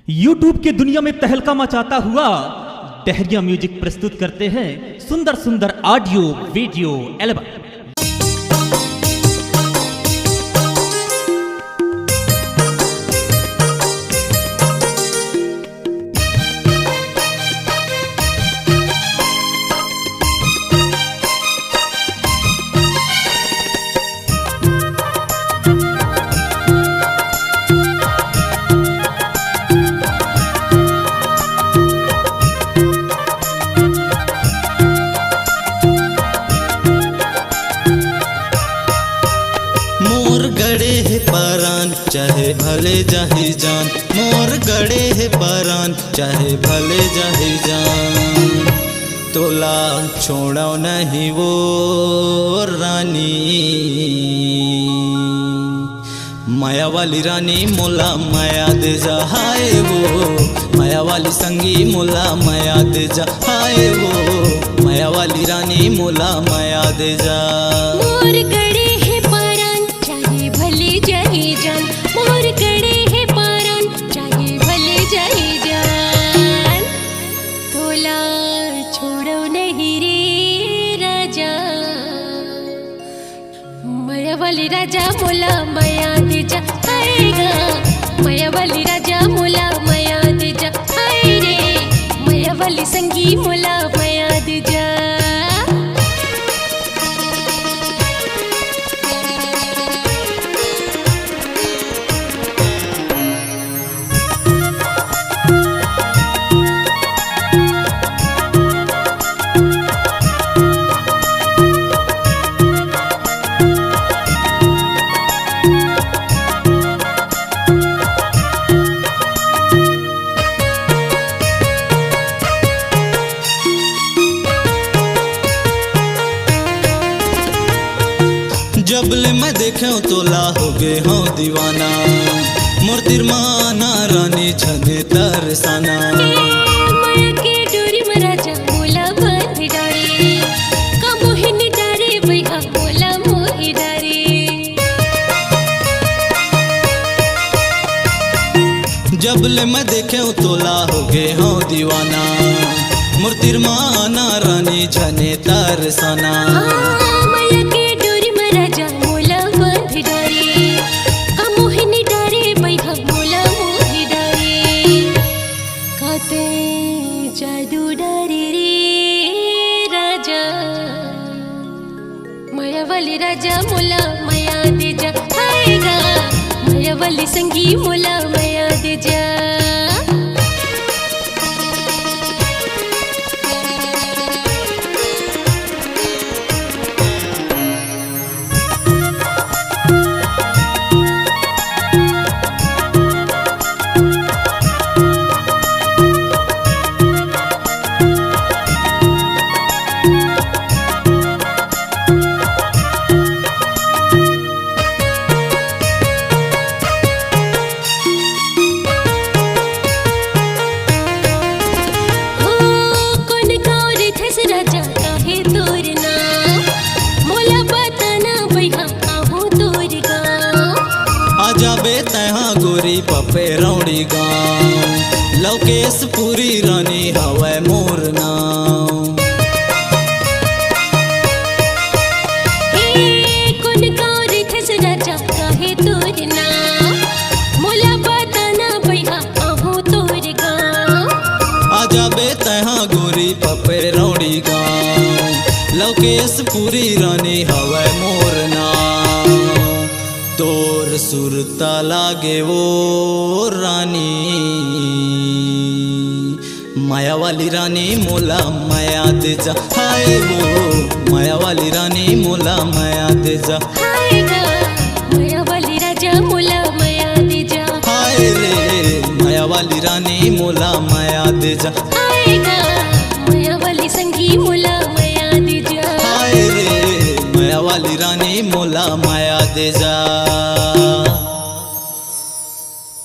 YouTube की दुनिया में तहलका मचाता हुआ डहरिया म्यूजिक प्रस्तुत करते हैं सुंदर सुंदर ऑडियो वीडियो एल्बम। परान चाहे भले जाहि जान, मोर गड़े है परान चाहे भले जाहि जान। तोला छोड़ो नहीं वो रानी, माया वाली रानी मोला माया दे जा। हाय वो माया वाली संगी मोला माया दे जा। हाय वो माया वाली रानी मोला माया दे जा। मोर गड़े है परान चाहे भले जाहि जान, मोर गड़े है परान चाहे भले जाहि जान। तोला छोड़ो नहीं रे राजा, माया वाली राजा मोला माया दे जा। आएगा माया वाली राजा मोला माया दे जा। आए रे माया वाली संगी मोला माया दे जा। जबले मैं देखे तोला हो गे हूँ दीवाना, मोर तिरमाना रानी छने तरसाना। माया के डोरी में राजा मोला बंध डारे, का मोहिनी डारे भैया मोला मोहि डारे। जबले मैं देखे तोला हो गे हूँ दीवाना, मोर तिरमाना रानी छने तरसाना। माया के डोरी में राजा मोला बंध डारे, का मोहिनी डारे भैया मोला मोहि डारे। काते जादू डारे रे राजा, माया वाली राजा मोला माया दे जा। आएगा माया वाली संगी मोला माया दे जा। जाबे तहाँ गोरी पपे रौड़ी गाँव, लौकेश पूरी रानी हवै मोर नाम। कौन गाँव रे से राजा काहे तोर नाम, मोला बताना भैया आहू तोर गाँव। आ जाबे तहाँ गोरी पपे रौड़ी गाँव, लौकेश पूरी रानी हवै मोर नाम। तोर सुरता लागे वो रानी, माया वाली रानी मोला माया दे जा। हाय वो माया वाली रानी मोला माया दे जा। आएगा माया वाली राजा मोला माया दे जा। हाय रे माया वाली रानी मोला माया दे जा। आएगा माया वाली संगी मोला माया दे जा। हाय रे माया वाली रानी मोला माया दे जा।